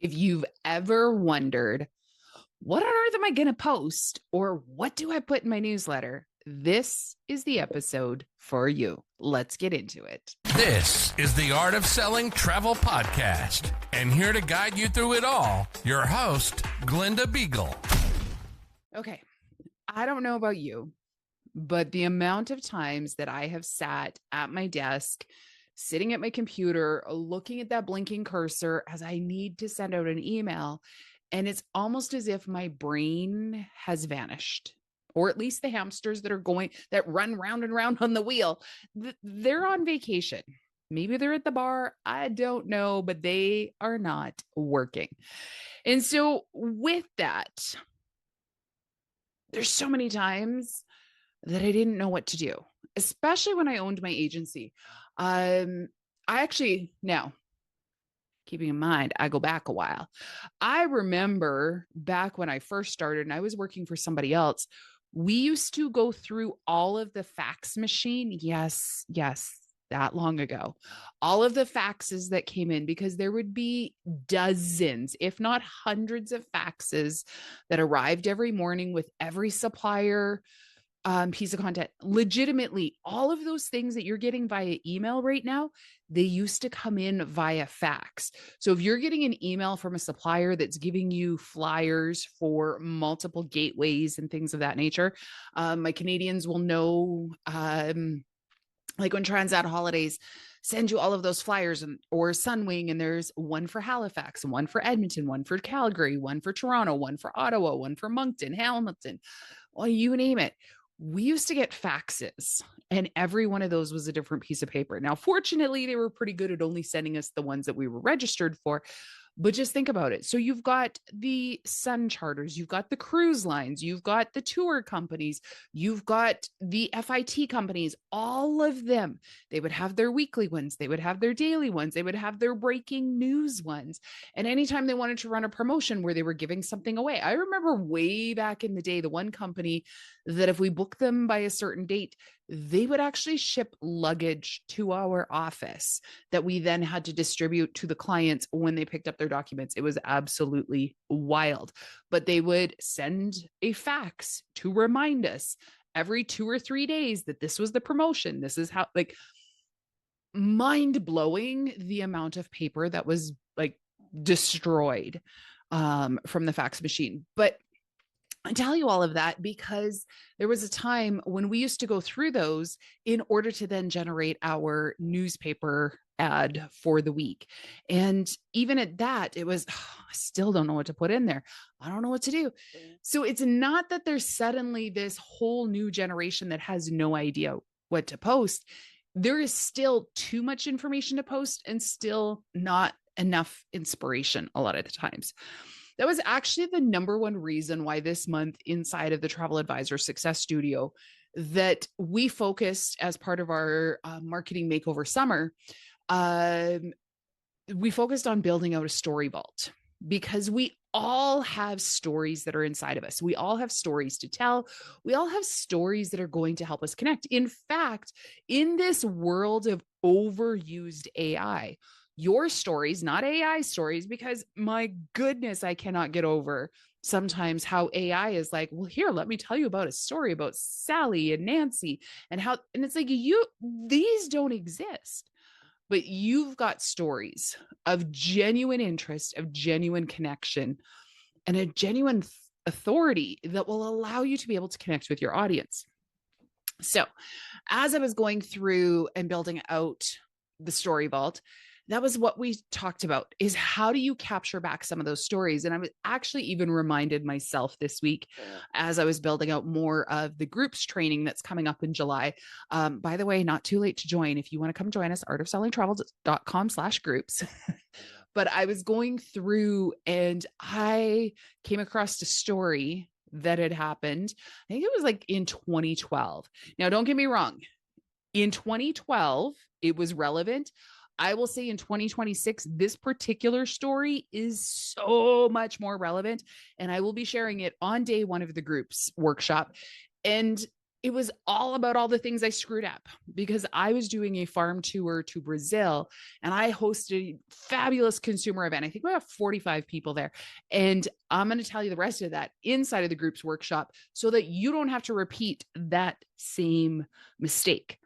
If you've ever wondered, what on earth am I going to post or what do I put in my newsletter? This is the episode for you. Let's get into it. This is the Art of Selling Travel Podcast. And here to guide you through it all, your host, Glenda Beagle. Okay. I don't know about you, but the amount of times that I have sat at my desk, sitting at my computer, looking at that blinking cursor as I need to send out an email, and it's almost as if my brain has vanished, or at least the hamsters that run round and round on the wheel, they're on vacation. Maybe they're at the bar. I don't know, but they are not working. And so with that, there's so many times that I didn't know what to do, especially when I owned my agency. Now, keeping in mind, I go back a while. I remember back when I first started and I was working for somebody else, we used to go through all of the fax machine. Yes, that long ago, all of the faxes that came in, because there would be dozens, if not hundreds of faxes that arrived every morning with every supplier piece of content. Legitimately, all of those things that you're getting via email right now, they used to come in via fax. So if you're getting an email from a supplier that's giving you flyers for multiple gateways and things of that nature, my Canadians will know, like when Transat Holidays send you all of those flyers, or Sunwing, and there's one for Halifax and one for Edmonton, one for Calgary, one for Toronto, one for Ottawa, one for Moncton, Hamilton, well, you name it. We used to get faxes, and every one of those was a different piece of paper. Now, fortunately, they were pretty good at only sending us the ones that we were registered for. But just think about it. So you've got the sun charters, you've got the cruise lines, you've got the tour companies, you've got the FIT companies, all of them. They would have their weekly ones, they would have their daily ones, they would have their breaking news ones. And anytime they wanted to run a promotion where they were giving something away, I remember way back in the day, the one company that if we booked them by a certain date, they would actually ship luggage to our office that we then had to distribute to the clients when they picked up their documents. It was absolutely wild. But they would send a fax to remind us every 2 or 3 days that this was the promotion. This is how, like, mind blowing the amount of paper that was like destroyed from the fax machine. But I tell you all of that because there was a time when we used to go through those in order to then generate our newspaper ad for the week. And even at that, it was, I still don't know what to put in there. I don't know what to do. So it's not that there's suddenly this whole new generation that has no idea what to post. There is still too much information to post and still not enough inspiration a lot of the times. That was actually the number one reason why this month inside of the Travel Advisor Success Studio that we focused as part of our marketing makeover summer. We focused on building out a story vault because we all have stories that are inside of us. We all have stories to tell. We all have stories that are going to help us connect. In fact, in this world of overused AI, your stories, not AI stories, because my goodness, I cannot get over sometimes how AI is like, well, here, let me tell you about a story about Sally and Nancy and how, and it's like, these don't exist, but you've got stories of genuine interest, of genuine connection, and a genuine authority that will allow you to be able to connect with your audience. So as I was going through and building out the story vault, that was what we talked about, is how do you capture back some of those stories? And I was actually even reminded myself this week as I was building out more of the groups training that's coming up in July. By the way, not too late to join. If you want to come join us, artofsellingtravel.com/groups. But I was going through and I came across a story that had happened. I think it was like in 2012. Now, don't get me wrong. In 2012, it was relevant. I will say in 2026, this particular story is so much more relevant, and I will be sharing it on day one of the group's workshop. And it was all about all the things I screwed up because I was doing a farm tour to Brazil and I hosted a fabulous consumer event. I think we have 45 people there. And I'm going to tell you the rest of that inside of the group's workshop so that you don't have to repeat that same mistake.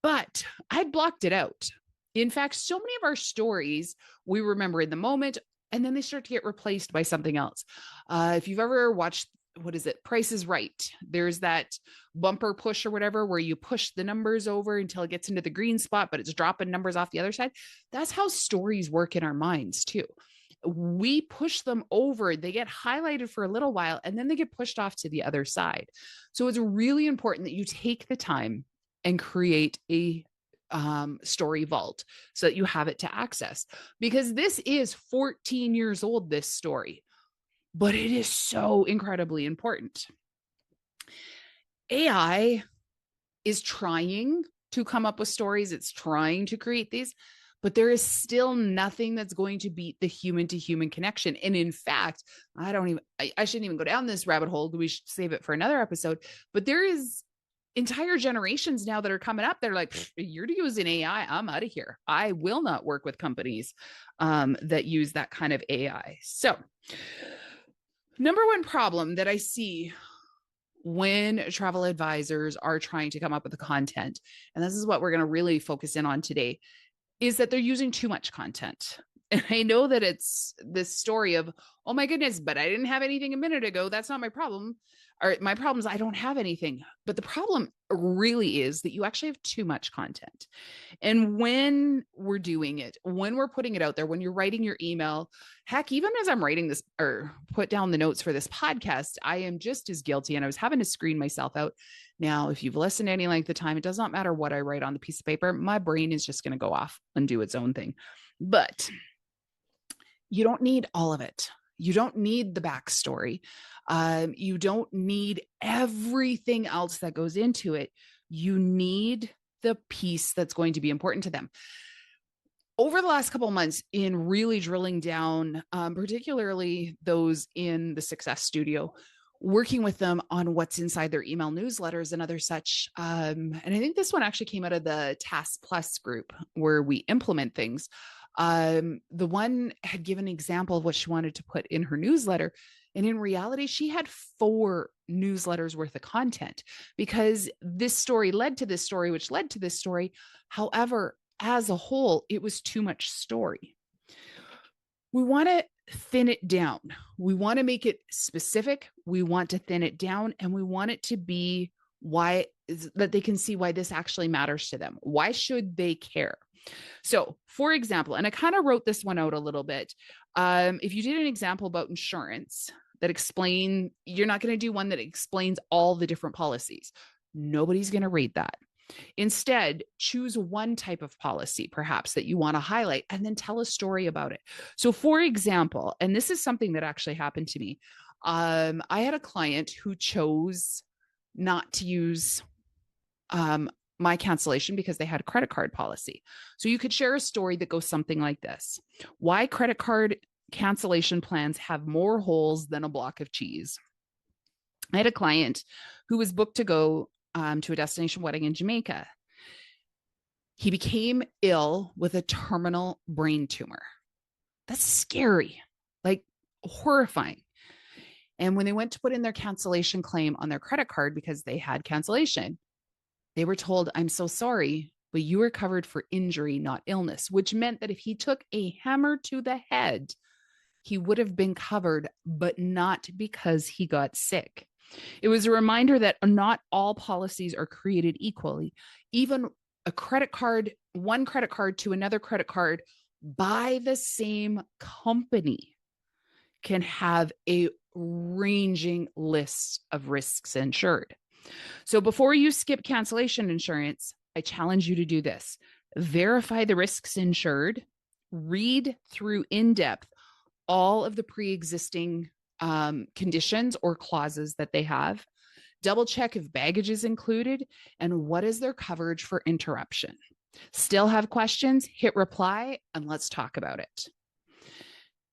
But I blocked it out. In fact, so many of our stories we remember in the moment, and then they start to get replaced by something else. If you've ever watched, what is it? Price is Right. There's that bumper push or whatever, where you push the numbers over until it gets into the green spot, but it's dropping numbers off the other side. That's how stories work in our minds too. We push them over, they get highlighted for a little while, and then they get pushed off to the other side. So it's really important that you take the time and create a story vault so that you have it to access, because this is 14 years old, this story, but it is so incredibly important. AI is trying to come up with stories. It's trying to create these, but there is still nothing that's going to beat the human to human connection. And in fact, I shouldn't even go down this rabbit hole. We should save it for another episode, but there is entire generations now that are coming up. They're like, you're using AI. I'm out of here. I will not work with companies that use that kind of AI. So number one problem that I see when travel advisors are trying to come up with the content, and this is what we're going to really focus in on today, is that they're using too much content. And I know that it's this story of, oh my goodness, but I didn't have anything a minute ago. That's not my problem. Or my problem is I don't have anything. But the problem really is that you actually have too much content. And when we're doing it, when we're putting it out there, when you're writing your email, heck, even as I'm writing this or put down the notes for this podcast, I am just as guilty. And I was having to screen myself out. Now, if you've listened any length of time, it does not matter what I write on the piece of paper. My brain is just going to go off and do its own thing. But you don't need all of it. You don't need the backstory. You don't need everything else that goes into it. You need the piece that's going to be important to them. Over the last couple of months, in really drilling down, particularly those in the Success Studio, working with them on what's inside their email newsletters and other such. And I think this one actually came out of the Task Plus group where we implement things. The one had given an example of what she wanted to put in her newsletter. And in reality, she had 4 newsletters worth of content because this story led to this story, which led to this story. However, as a whole, it was too much story. We want to thin it down. We want to make it specific. We want to thin it down, and we want it to be why that they can see why this actually matters to them. Why should they care? So, for example, and I kind of wrote this one out a little bit. If you did an example about insurance that you're not going to do one that explains all the different policies. Nobody's going to read that. Instead, choose one type of policy, perhaps, that you want to highlight, and then tell a story about it. So, for example, and this is something that actually happened to me. I had a client who chose not to use my cancellation because they had a credit card policy. So you could share a story that goes something like this: why credit card cancellation plans have more holes than a block of cheese. I had a client who was booked to go to a destination wedding in Jamaica. He became ill with a terminal brain tumor. That's scary, like horrifying. And when they went to put in their cancellation claim on their credit card because they had cancellation, they were told, I'm so sorry, but you were covered for injury, not illness, which meant that if he took a hammer to the head, he would have been covered, but not because he got sick. It was a reminder that not all policies are created equally. Even a credit card, one credit card to another credit card by the same company can have a ranging list of risks insured. So before you skip cancellation insurance, I challenge you to do this. Verify the risks insured, read through in depth all of the pre-existing conditions or clauses that they have, double check if baggage is included, and what is their coverage for interruption. Still have questions? Hit reply and let's talk about it.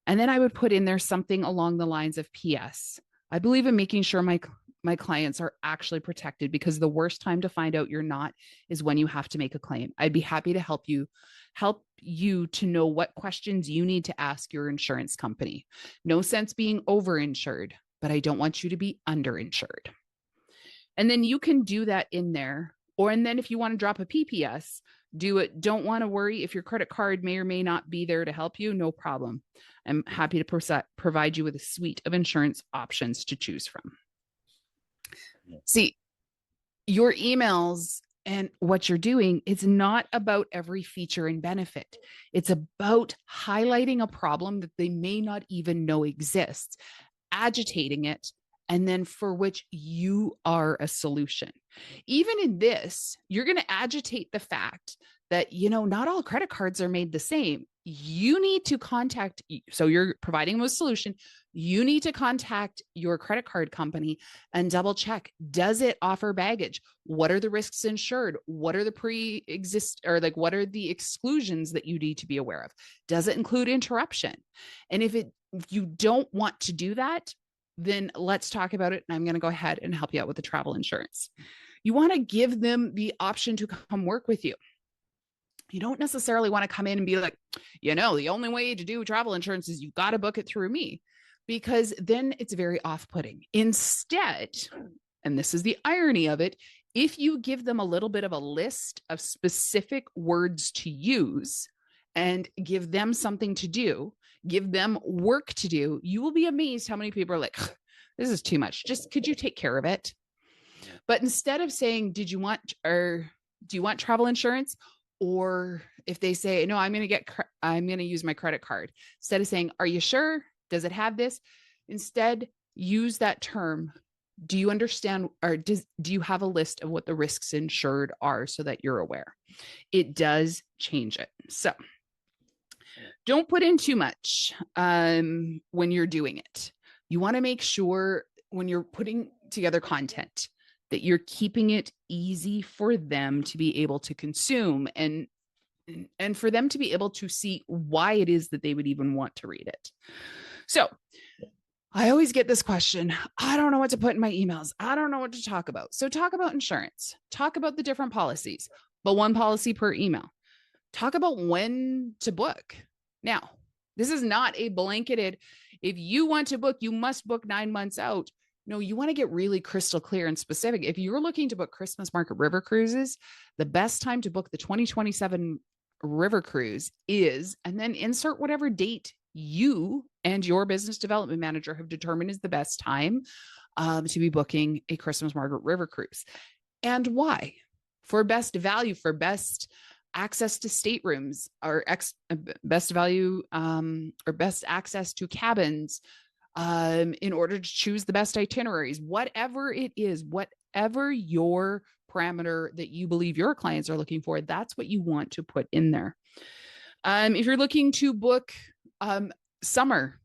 And then I would put in there something along the lines of PS. I believe in making sure my my clients are actually protected, because the worst time to find out you're not is when you have to make a claim. I'd be happy to help you to know what questions you need to ask your insurance company. No sense being overinsured, but I don't want you to be underinsured. And then you can do that in there. And then if you want to drop a PPS, do it. Don't want to worry if your credit card may or may not be there to help you. No problem. I'm happy to provide you with a suite of insurance options to choose from. See, your emails and what you're doing, it's not about every feature and benefit. It's about highlighting a problem that they may not even know exists, agitating it, and then for which you are a solution. Even in this, you're going to agitate the fact that, not all credit cards are made the same. You need to contact, so you're providing them a solution. You need to contact your credit card company and double check. Does it offer baggage? What are the risks insured? What are the what are the exclusions that you need to be aware of? Does it include interruption? And if you don't want to do that, then let's talk about it. And I'm going to go ahead and help you out with the travel insurance. You want to give them the option to come work with you. You don't necessarily want to come in and be like, the only way to do travel insurance is you've got to book it through me, because then it's very off-putting. Instead, and this is the irony of it, if you give them a little bit of a list of specific words to use and give them something to do, give them work to do, you will be amazed how many people are like, this is too much. Just, could you take care of it? But instead of saying, do you want travel insurance? Or if they say, no, I'm going to use my credit card. Instead of saying, are you sure? Does it have this? Instead, use that term. Do you understand, or do you have a list of what the risks insured are so that you're aware? It does change it. So don't put in too much when you're doing it. You want to make sure when you're putting together content that you're keeping it easy for them to be able to consume, and for them to be able to see why it is that they would even want to read it. So I always get this question. I don't know what to put in my emails. I don't know what to talk about. So talk about insurance, talk about the different policies, but one policy per email. Talk about when to book. Now, this is not a blanketed, if you want to book, you must book 9 months out. No, you want to get really crystal clear and specific. If you're looking to book Christmas Market River Cruises, the best time to book the 2027 River Cruise is, and then insert whatever date you and your business development manager have determined is the best time to be booking a Christmas Market River Cruise. And why? For best value, for best access to staterooms, or best value or best access to cabins, in order to choose the best itineraries, whatever it is, whatever your parameter that you believe your clients are looking for, that's what you want to put in there. If you're looking to book summer,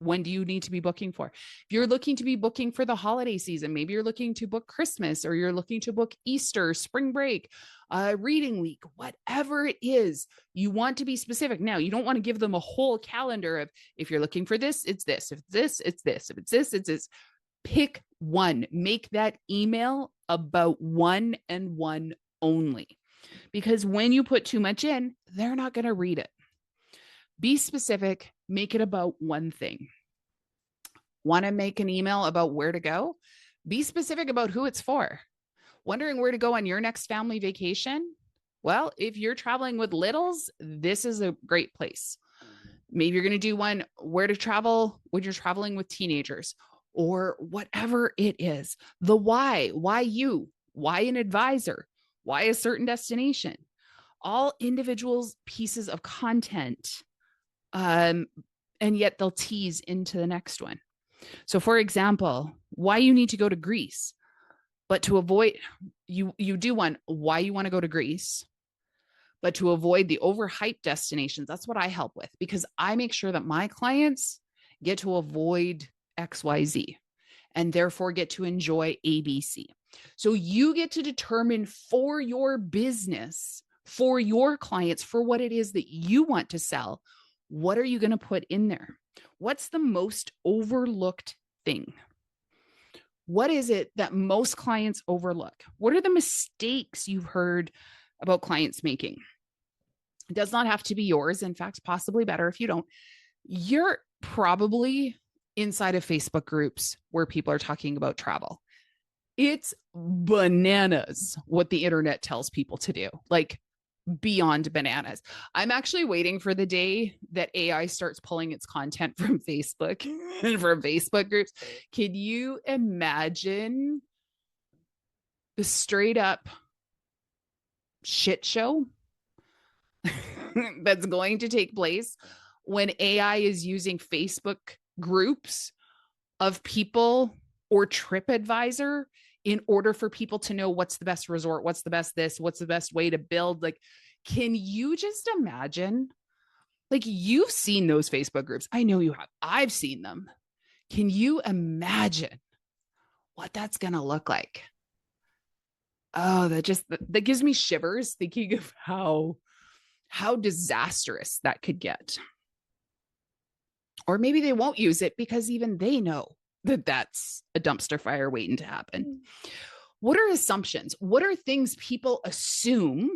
when do you need to be booking for? If you're looking to be booking for the holiday season, maybe you're looking to book Christmas, or you're looking to book Easter, spring break, reading week, whatever it is, you want to be specific. Now, you don't want to give them a whole calendar of, if you're looking for this, it's this. If this, it's this. If it's this, it's this. Pick one. Make that email about one and one only. Because when you put too much in, they're not going to read it. Be specific. Make it about one thing. Want to make an email about where to go? Be specific about who it's for. Wondering where to go on your next family vacation? Well, if you're traveling with littles, this is a great place. Maybe you're going to do one where to travel when you're traveling with teenagers, or whatever it is. The why you, why an advisor, why a certain destination, all individual pieces of content. And yet they'll tease into the next one. So for example, why you need to go to Greece, but to avoid, you do one, why you want to go to Greece, but to avoid the overhyped destinations. That's what I help with, because I make sure that my clients get to avoid XYZ and therefore get to enjoy ABC. So you get to determine for your business, for your clients, for what it is that you want to sell, what are you going to put in there? What's the most overlooked thing? What is it that most clients overlook? What are the mistakes you've heard about clients making? It does not have to be yours. In fact, possibly better if you don't. You're probably inside of Facebook groups where people are talking about travel. It's bananas what the internet tells people to do. Like, beyond bananas. I'm actually waiting for the day that AI starts pulling its content from Facebook and from Facebook groups. Can you imagine the straight up shit show that's going to take place when AI is using Facebook groups of people or TripAdvisor in order for people to know what's the best resort, what's the best this, what's the best way to build? Like, can you just imagine? Like, you've seen those Facebook groups. I know you have. I've seen them. Can you imagine what that's going to look like? Oh, that gives me shivers thinking of how disastrous that could get. Or maybe they won't use it because even they know that that's a dumpster fire waiting to happen. What are assumptions? What are things people assume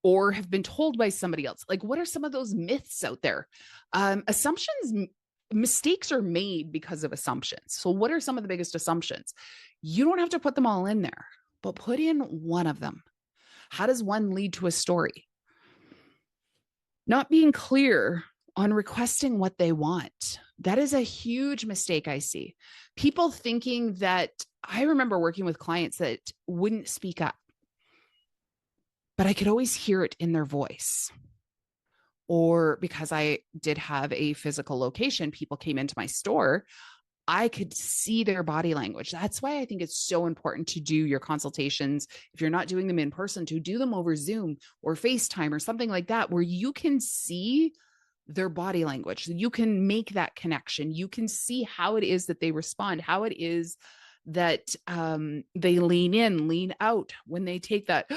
or have been told by somebody else? Like, what are some of those myths out there? Mistakes are made because of assumptions. So what are some of the biggest assumptions? You don't have to put them all in there, but put in one of them. How does one lead to a story? Not being clear on requesting what they want. That is a huge mistake I see. People thinking that, I remember working with clients that wouldn't speak up, but I could always hear it in their voice. Or because I did have a physical location, people came into my store, I could see their body language. That's why I think it's so important to do your consultations. If you're not doing them in person, to do them over Zoom or FaceTime or something like that, where you can see their body language. You can make that connection. You can see how it is that they respond, how it is that they lean in, lean out when they take that,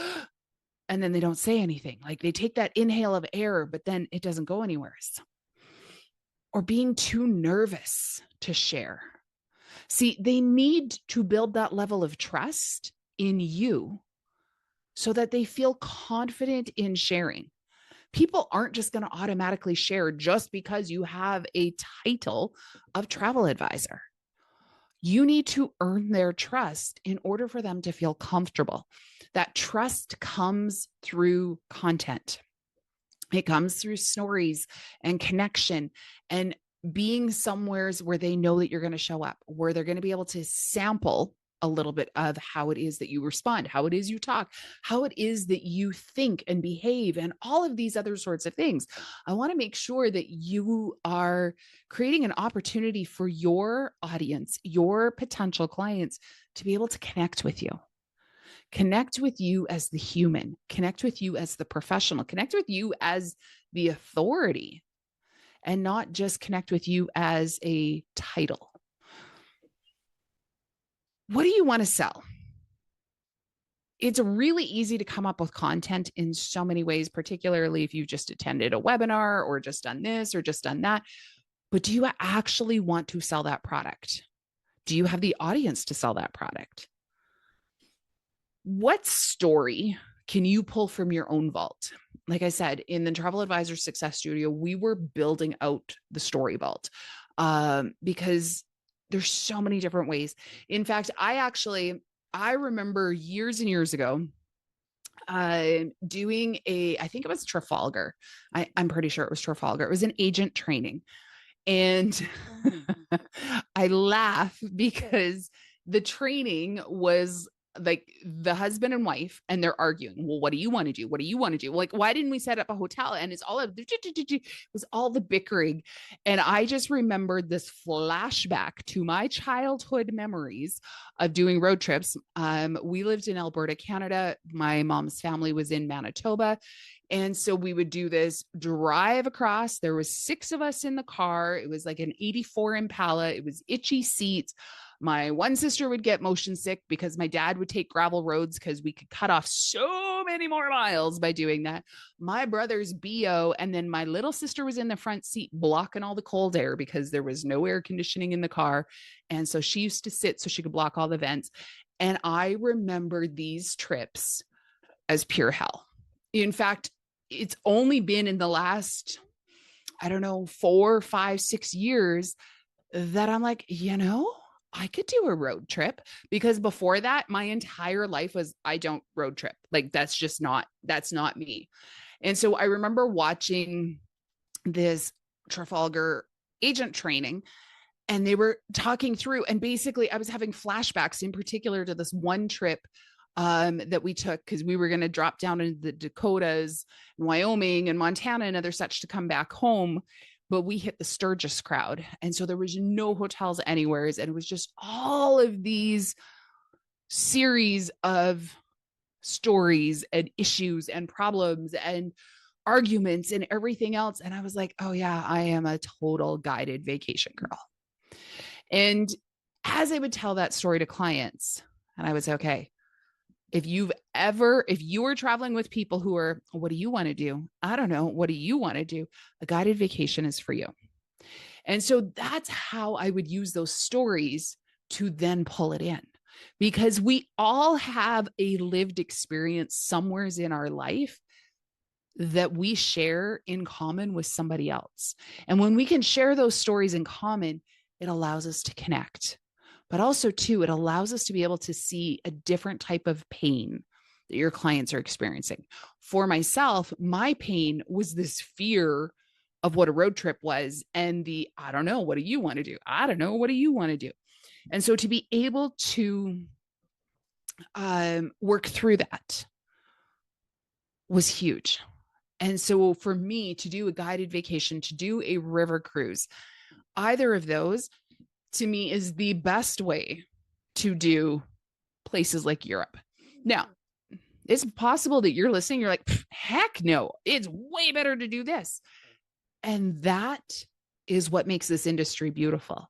and then they don't say anything. Like, they take that inhale of air, but then it doesn't go anywhere. Or being too nervous to share. See, they need to build that level of trust in you so that they feel confident in sharing. People aren't just going to automatically share just because you have a title of travel advisor. You need to earn their trust in order for them to feel comfortable. That trust comes through content. It comes through stories and connection and being somewheres where they know that you're going to show up, where they're going to be able to sample a little bit of how it is that you respond, how it is you talk, how it is that you think and behave, and all of these other sorts of things. I want to make sure that you are creating an opportunity for your audience, your potential clients, to be able to connect with you. Connect with you as the human, connect with you as the professional, connect with you as the authority, and not just connect with you as a title. What do you want to sell? It's really easy to come up with content in so many ways, particularly if you've just attended a webinar or just done this or just done that. But do you actually want to sell that product? Do you have the audience to sell that product? What story can you pull from your own vault? Like I said, in the Travel Advisor Success Studio, we were building out the story vault because there's so many different ways. In fact, I remember years and years ago doing I think it was Trafalgar. I'm pretty sure it was Trafalgar. It was an agent training. And I laugh because the training was like the husband and wife, and they're arguing. Well, what do you want to do? What do you want to do? Like, why didn't we set up a hotel? And it was all the bickering. And I just remembered this flashback to my childhood memories of doing road trips. We lived in Alberta, Canada. My mom's family was in Manitoba. And so we would do this drive across. There was 6 of us in the car. It was like an 84 Impala. It was itchy seats. My one sister would get motion sick because my dad would take gravel roads because we could cut off so many more miles by doing that. My brother's BO, and then my little sister was in the front seat blocking all the cold air because there was no air conditioning in the car. And so she used to sit so she could block all the vents. And I remember these trips as pure hell. In fact, it's only been in the last, I don't know, 4, 5, 6 years that I'm like, I could do a road trip, because before that, my entire life was, I don't road trip. Like, that's not me. And so I remember watching this Trafalgar agent training, and they were talking through, and basically I was having flashbacks in particular to this one trip that we took, because we were going to drop down into the Dakotas, Wyoming, and Montana and other such to come back home. But we hit the Sturgis crowd. And so there was no hotels anywhere. And it was just all of these series of stories and issues and problems and arguments and everything else. And I was like, oh yeah, I am a total guided vacation girl. And as I would tell that story to clients, and I was okay, if you were traveling with people who are, what do you want to do? I don't know. What do you want to do? A guided vacation is for you. And so that's how I would use those stories to then pull it in, because we all have a lived experience somewheres in our life that we share in common with somebody else. And when we can share those stories in common, it allows us to connect. But also, too, it allows us to be able to see a different type of pain that your clients are experiencing. For myself, my pain was this fear of what a road trip was, and I don't know, what do you want to do? I don't know, what do you want to do? And so to be able to work through that was huge. And so for me to do a guided vacation, to do a river cruise, either of those, to me, is the best way to do places like Europe. Now, it's possible that you're listening, you're like, heck no, it's way better to do this. And that is what makes this industry beautiful.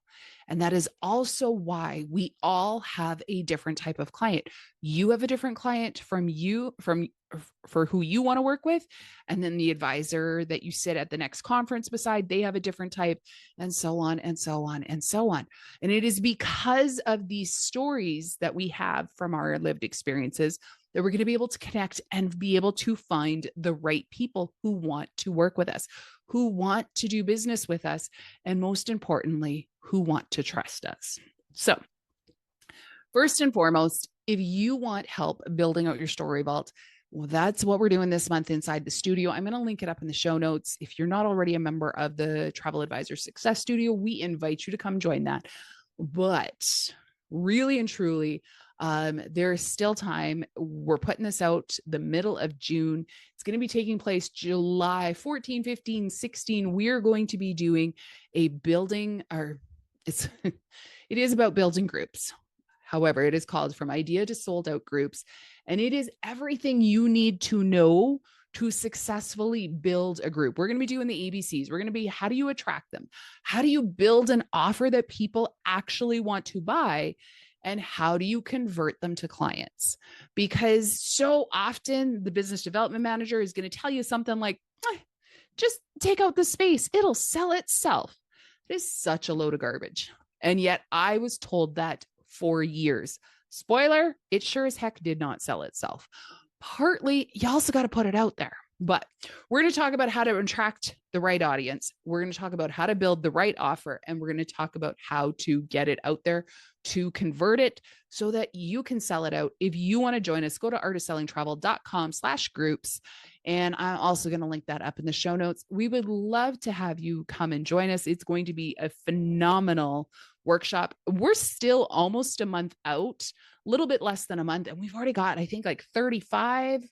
And that is also why we all have a different type of client. You have a different client for who you want to work with. And then the advisor that you sit at the next conference beside, they have a different type, and so on and so on and so on. And it is because of these stories that we have from our lived experiences that we're going to be able to connect and be able to find the right people who want to work with us, who want to do business with us, and most importantly, who want to trust us. So first and foremost, if you want help building out your story vault, well, that's what we're doing this month inside the studio. I'm going to link it up in the show notes. If you're not already a member of the Travel Advisor Success Studio, we invite you to come join that. But really and truly, there is still time. We're putting this out the middle of June. It's going to be taking place July 14, 15, 16. We're going to be doing it is about building groups. However, it is called From Idea to Sold Out Groups. And it is everything you need to know to successfully build a group. We're going to be doing the ABCs. We're going to be, how do you attract them? How do you build an offer that people actually want to buy? And how do you convert them to clients? Because so often the business development manager is going to tell you something like, just take out the space, it'll sell itself. It is such a load of garbage. And yet I was told that for years. Spoiler, it sure as heck did not sell itself. Partly, you also got to put it out there. But we're going to talk about how to attract the right audience. We're going to talk about how to build the right offer. And we're going to talk about how to get it out there to convert it so that you can sell it out. If you want to join us, go to artofsellingtravel.com/groups. And I'm also going to link that up in the show notes. We would love to have you come and join us. It's going to be a phenomenal workshop. We're still almost a month out, a little bit less than a month. And we've already got, I think, like 35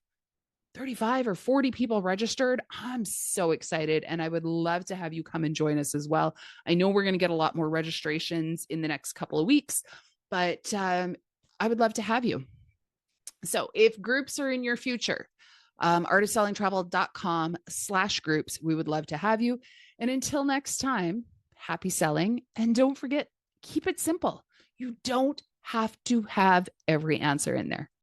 or 40 people registered. I'm so excited. And I would love to have you come and join us as well. I know we're going to get a lot more registrations in the next couple of weeks, but I would love to have you. So if groups are in your future, artofsellingtravel.com/groups, we would love to have you. And until next time, happy selling. And don't forget, keep it simple. You don't have to have every answer in there.